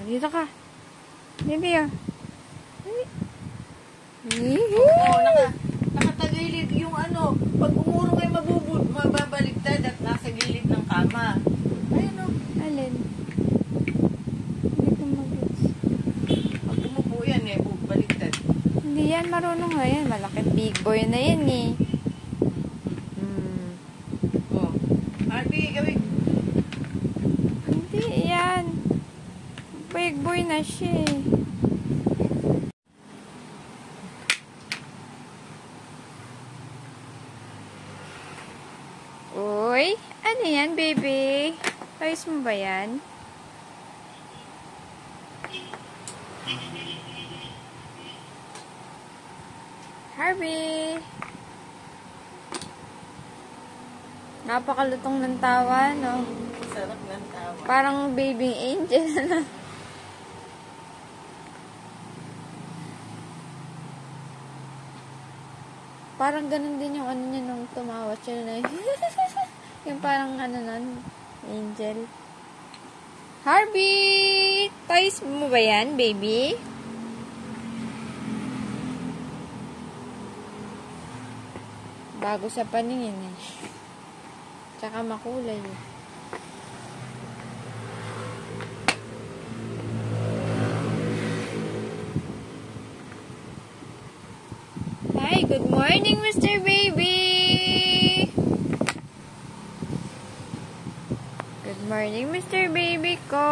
Dito ka. Baby, oh. Oo, nakatagilid yung ano. Pag umurong ay mababaligtad at nasa gilid ng kama. Ayun o. Alin? Hindi ko mag-gets. Pag umupo yan eh, baligtad. Hindi yan marunong nga yan. Malaki big boy na yan eh. Oh. Harvey, gawin. Hindi yan. Big boy na siya eh. Uy, ano yan, baby? Toys mo ba yan? Harvey! Napakalutong ng tawa, no? Sarap ng tawa. Parang baby angel na. Parang ganun din yung ano niya nung tumawa siya na yung parang ano nun, angel. Harvey! Toys mo ba yan, baby? Bago sa paningin eh. Tsaka makulay eh. Hi, good morning, Mr. Baby! Good morning, Mr. Baby ko!